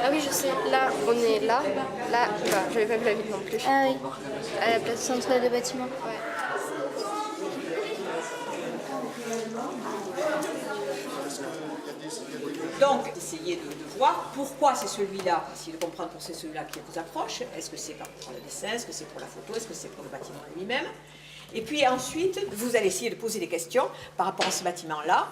Ah oui, je sais. Là, on est là. Là, bah, j'avais pas vu la ville non plus. Ah oui, À la place. c'est entre les deux bâtiments. Ouais. Donc, essayez de voir pourquoi c'est celui-là, essayer de comprendre pourquoi c'est celui-là qui vous approche. Est-ce que c'est pour le dessin, est-ce que c'est pour la photo, est-ce que c'est pour le bâtiment lui-même? Et puis ensuite, vous allez essayer de poser des questions par rapport à ce bâtiment-là.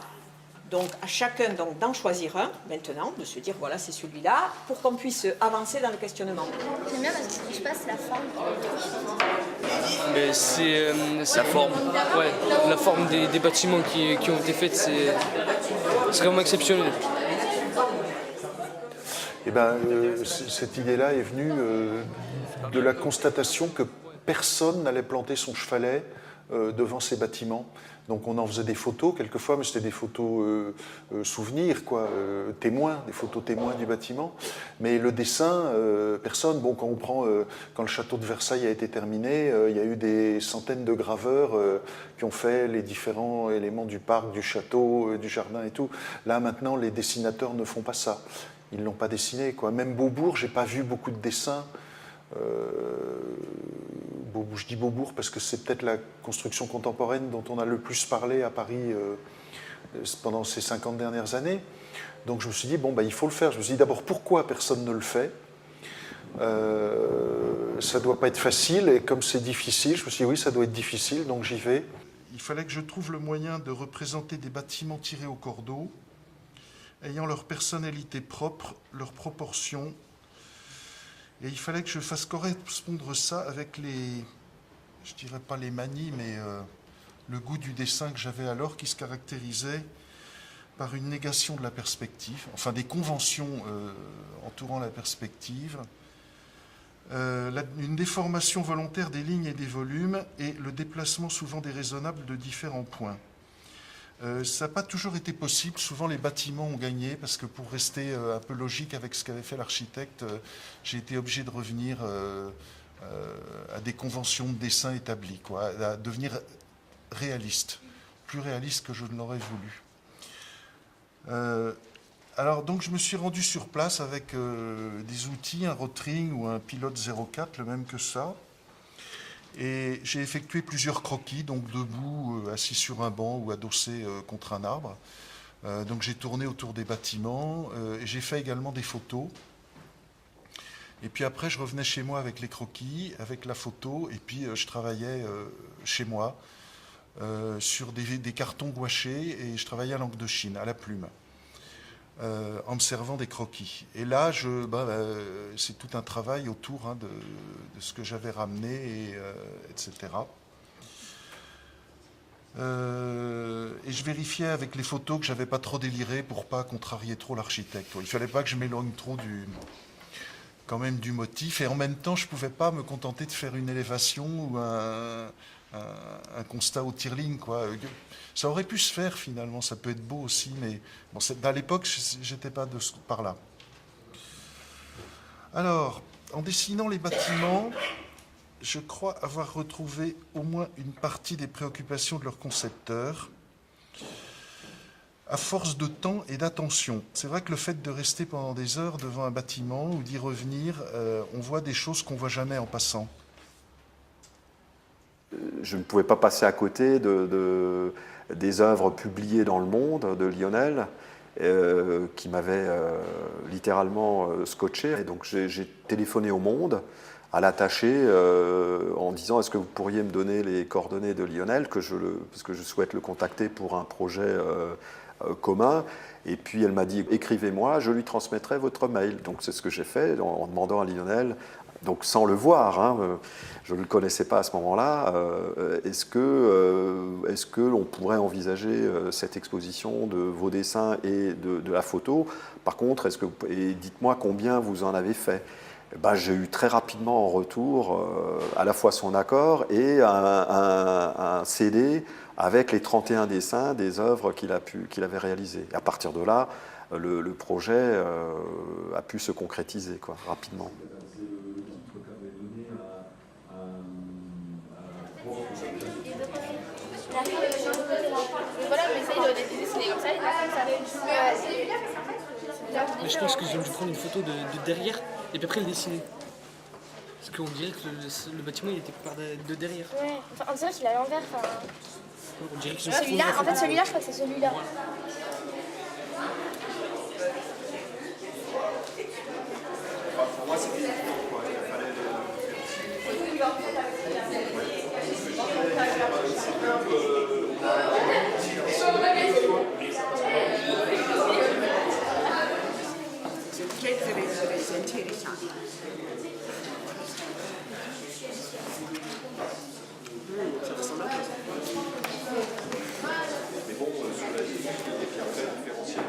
Donc, à chacun d'en choisir un, maintenant, de se dire, voilà, c'est celui-là, pour qu'on puisse avancer dans le questionnement. J'aime bien parce que je sais pas, c'est la forme. Mais c'est la forme. Ouais, la forme des bâtiments qui ont été faits, c'est vraiment exceptionnel. Eh ben, cette idée-là est venue de la constatation que personne n'allait planter son chevalet devant ces bâtiments. Donc on en faisait des photos quelquefois, mais c'était des photos souvenirs, quoi, témoins, des photos témoins du bâtiment. Mais le dessin, personne. Bon, quand on prend, quand le château de Versailles a été terminé, il y a eu des centaines de graveurs qui ont fait les différents éléments du parc, du château, du jardin et tout. Là maintenant, les dessinateurs ne font pas ça. Ils ne l'ont pas dessiné, quoi. Même Beaubourg, j'ai pas vu beaucoup de dessins. Je dis Beaubourg parce que c'est peut-être la construction contemporaine dont on a le plus parlé à Paris pendant ces 50 dernières années. Donc je me suis dit, bon, bah, il faut le faire. Je me suis dit d'abord, pourquoi personne ne le fait? Ça ne doit pas être facile, et comme c'est difficile, je me suis dit, oui, ça doit être difficile, donc j'y vais. Il fallait que je trouve le moyen de représenter des bâtiments tirés au cordeau, ayant leur personnalité propre, leurs proportions. Et il fallait que je fasse correspondre ça avec les, je dirais pas les manies, mais le goût du dessin que j'avais alors, qui se caractérisait par une négation de la perspective, enfin des conventions entourant la perspective, une déformation volontaire des lignes et des volumes, et le déplacement souvent déraisonnable de différents points. Ça n'a pas toujours été possible. Souvent, les bâtiments ont gagné parce que pour rester un peu logique avec ce qu'avait fait l'architecte, j'ai été obligé de revenir à des conventions de dessin établies, quoi, à devenir réaliste, plus réaliste que je ne l'aurais voulu. Alors, donc, je me suis rendu sur place avec des outils, un Rotring ou un Pilote 04, le même que ça. Et j'ai effectué plusieurs croquis, donc debout, assis sur un banc ou adossé contre un arbre. Donc j'ai tourné autour des bâtiments et j'ai fait également des photos. Et puis après, je revenais chez moi avec les croquis, avec la photo, et puis je travaillais chez moi sur des cartons gouachés, et je travaillais à l'encre de Chine, à la plume, en me servant des croquis. Et là, c'est tout un travail autour de ce que j'avais ramené, etc. Et je vérifiais avec les photos que je n'avais pas trop déliré pour pas contrarier trop l'architecte. Il ne fallait pas que je m'éloigne trop quand même du motif, et en même temps, je ne pouvais pas me contenter de faire une élévation ou un constat au tir-ligne, quoi. Ça aurait pu se faire finalement, ça peut être beau aussi, mais bon, à l'époque, j'étais pas par là. Alors, en dessinant les bâtiments, je crois avoir retrouvé au moins une partie des préoccupations de leurs concepteurs, à force de temps et d'attention. C'est vrai que le fait de rester pendant des heures devant un bâtiment ou d'y revenir, on voit des choses qu'on ne voit jamais en passant. Je ne pouvais pas passer à côté des œuvres publiées dans Le Monde de Lionel, qui m'avaient littéralement scotché. Et donc j'ai téléphoné au Monde, à l'attaché, en disant, est-ce que vous pourriez me donner les coordonnées de Lionel, parce que je souhaite le contacter pour un projet commun. Et puis elle m'a dit, écrivez-moi, je lui transmettrai votre mail. Donc c'est ce que j'ai fait, en demandant à Lionel, donc sans le voir, je ne le connaissais pas à ce moment-là, est-ce que l'on pourrait envisager cette exposition de vos dessins et de la photo? Par contre, et dites-moi combien vous en avez fait. J'ai eu très rapidement en retour à la fois son accord et un CD avec les 31 dessins des œuvres qu'il avait réalisées. Et à partir de là, le projet a pu se concrétiser, quoi, rapidement. Voilà, mais ça, il doit être dessiné comme ça, il a comme ça. Mais je pense qu'ils ont dû prendre une photo de derrière et puis après le dessiner. Parce qu'on dirait que le bâtiment il était par de derrière. Ouais, enfin, on dirait qu'il est à l'envers. Enfin, On dirait qu'ils ont celui-là, en fait, celui-là, je crois que c'est celui-là. Pour moi, c'est C'est intéressant. Ça ressemble à quoi? Mais bon, sur la ligne, et puis après, différentiel,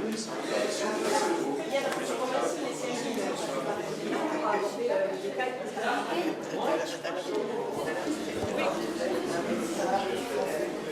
Oui.